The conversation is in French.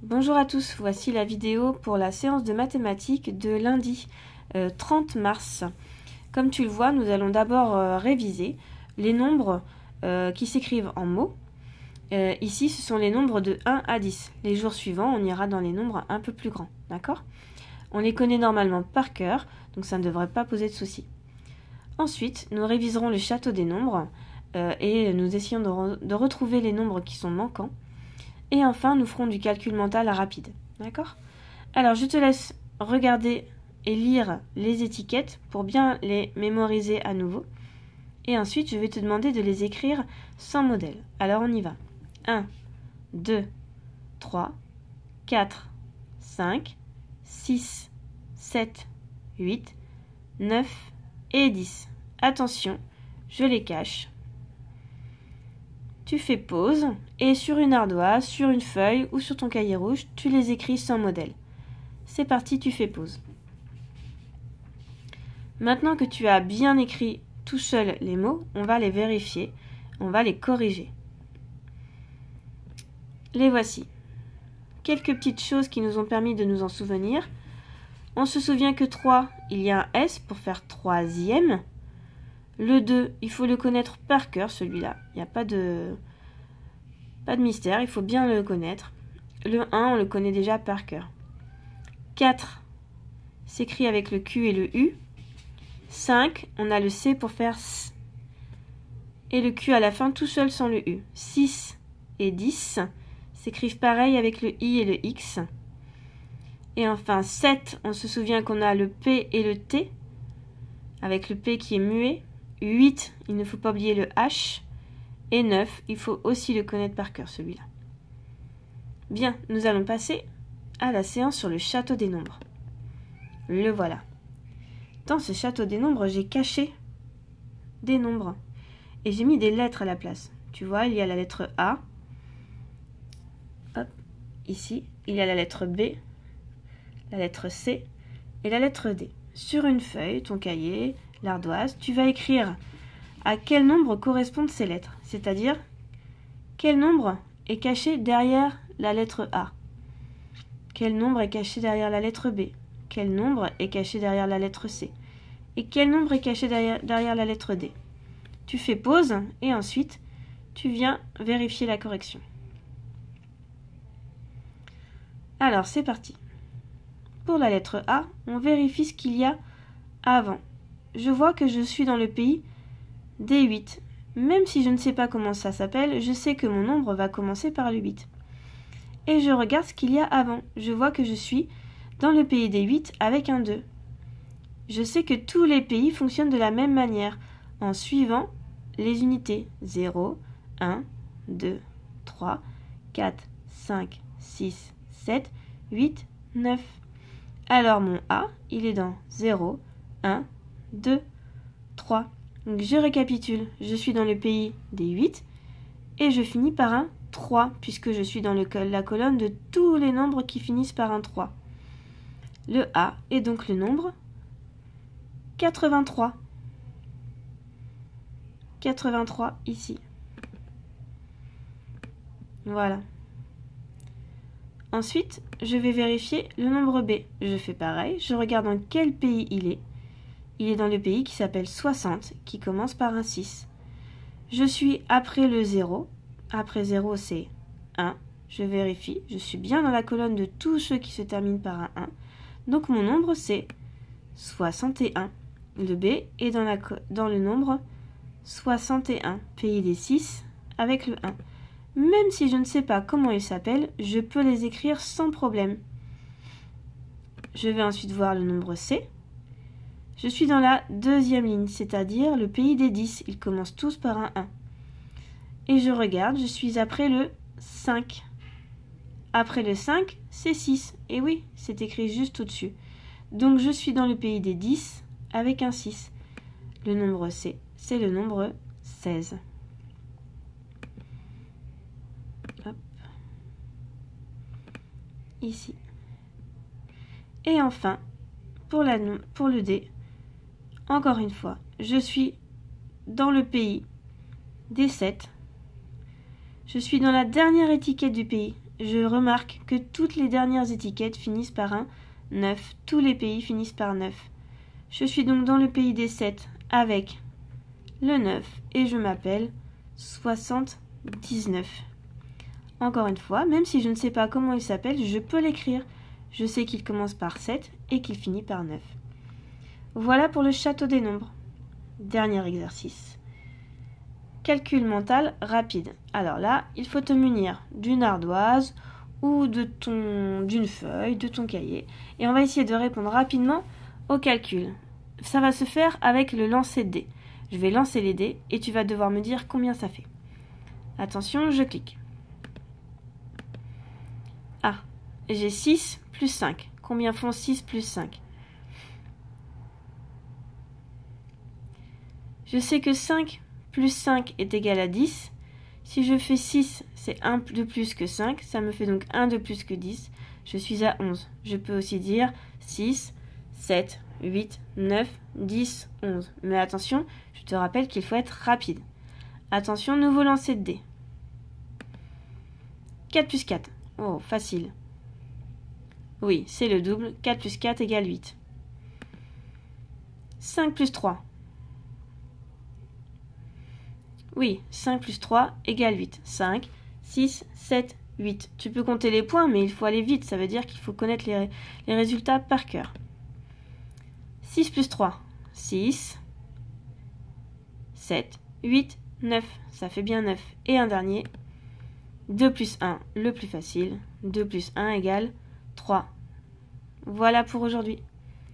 Bonjour à tous, voici la vidéo pour la séance de mathématiques de lundi 30 mars. Comme tu le vois, nous allons d'abord réviser les nombres qui s'écrivent en mots. Ici, ce sont les nombres de 1 à 10. Les jours suivants, on ira dans les nombres un peu plus grands, d'accord? On les connaît normalement par cœur, donc ça ne devrait pas poser de soucis. Ensuite, nous réviserons le château des nombres et nous essayons de retrouver les nombres qui sont manquants. Et enfin, nous ferons du calcul mental rapide. D'accord? Alors, je te laisse regarder et lire les étiquettes pour bien les mémoriser à nouveau. Et ensuite, je vais te demander de les écrire sans modèle. Alors, on y va. 1, 2, 3, 4, 5, 6, 7, 8, 9 et 10. Attention, je les cache. Tu fais pause et sur une ardoise, sur une feuille ou sur ton cahier rouge, tu les écris sans modèle. C'est parti, tu fais pause. Maintenant que tu as bien écrit tout seul les mots, on va les vérifier, on va les corriger. Les voici. Quelques petites choses qui nous ont permis de nous en souvenir. On se souvient que 3, il y a un S pour faire troisième. Le 2, il faut le connaître par cœur, celui-là. Il n'y a pas de mystère, il faut bien le connaître. Le 1, on le connaît déjà par cœur. 4 s'écrit avec le Q et le U. 5, on a le C pour faire S. Et le Q à la fin tout seul sans le U. 6 et 10 s'écrivent pareil avec le I et le X. Et enfin 7, on se souvient qu'on a le P et le T, avec le P qui est muet. 8, il ne faut pas oublier le H. Et 9, il faut aussi le connaître par cœur, celui-là. Bien, nous allons passer à la séance sur le château des nombres. Le voilà. Dans ce château des nombres, j'ai caché des nombres. Et j'ai mis des lettres à la place. Tu vois, il y a la lettre A. Hop, ici. Il y a la lettre B, la lettre C et la lettre D. Sur une feuille, ton cahier, l'ardoise, tu vas écrire à quel nombre correspondent ces lettres, c'est-à-dire quel nombre est caché derrière la lettre A, quel nombre est caché derrière la lettre B, quel nombre est caché derrière la lettre C, et quel nombre est caché derrière la lettre D. Tu fais pause et ensuite tu viens vérifier la correction. Alors c'est parti. Pour la lettre A, on vérifie ce qu'il y a avant. Je vois que je suis dans le pays des 8. Même si je ne sais pas comment ça s'appelle, je sais que mon nombre va commencer par le 8. Et je regarde ce qu'il y a avant. Je vois que je suis dans le pays des 8 avec un 2. Je sais que tous les pays fonctionnent de la même manière, en suivant les unités 0, 1, 2, 3, 4, 5, 6, 7, 8, 9. Alors mon A, il est dans 0, 1, 2, 3. Donc je récapitule, je suis dans le pays des 8 et je finis par un 3 puisque je suis dans la colonne de tous les nombres qui finissent par un 3. Le A est donc le nombre 83. 83 ici. Voilà. Ensuite, je vais vérifier le nombre B. Je fais pareil, je regarde dans quel pays il est. Il est dans le pays qui s'appelle 60, qui commence par un 6. Je suis après le 0. Après 0, c'est 1. Je vérifie. Je suis bien dans la colonne de tous ceux qui se terminent par un 1. Donc mon nombre, c'est 61. Le B est dans le nombre 61, pays des 6, avec le 1. Même si je ne sais pas comment ils s'appellent, je peux les écrire sans problème. Je vais ensuite voir le nombre C. Je suis dans la deuxième ligne, c'est-à-dire le pays des 10. Ils commencent tous par un 1. Et je regarde, je suis après le 5. Après le 5, c'est 6. Et oui, c'est écrit juste au-dessus. Donc je suis dans le pays des 10 avec un 6. Le nombre C, c'est le nombre 16. Hop. Ici. Et enfin, pour le D, encore une fois, je suis dans le pays des 7. Je suis dans la dernière étiquette du pays je remarque que toutes les dernières étiquettes finissent par un 9. Tous les pays finissent par 9. Je suis donc dans le pays des 7 avec le 9 et je m'appelle 79. Encore une fois, même si je ne sais pas comment il s'appelle, je peux l'écrire. Je sais qu'il commence par 7 et qu'il finit par 9. Voilà pour le château des nombres. Dernier exercice. Calcul mental rapide. Alors là, il faut te munir d'une ardoise ou d'une feuille, de ton cahier. Et on va essayer de répondre rapidement au calcul. Ça va se faire avec le lancer de dés. Je vais lancer les dés et tu vas devoir me dire combien ça fait. Attention, je clique. Ah, j'ai 6 plus 5. Combien font 6 plus 5? Je sais que 5 plus 5 est égal à 10. Si je fais 6, c'est 1 de plus que 5. Ça me fait donc 1 de plus que 10. Je suis à 11. Je peux aussi dire 6, 7, 8, 9, 10, 11. Mais attention, je te rappelle qu'il faut être rapide. Attention, nouveau lancer de dés. 4 plus 4. Oh, facile. Oui, c'est le double. 4 plus 4 égale 8. 5 plus 3. Oui, 5 plus 3 égale 8. 5, 6, 7, 8. Tu peux compter les points, mais il faut aller vite. Ça veut dire qu'il faut connaître les résultats par cœur. 6 plus 3. 6, 7, 8, 9. Ça fait bien 9. Et un dernier. 2 plus 1, le plus facile. 2 plus 1 égale 3. Voilà pour aujourd'hui.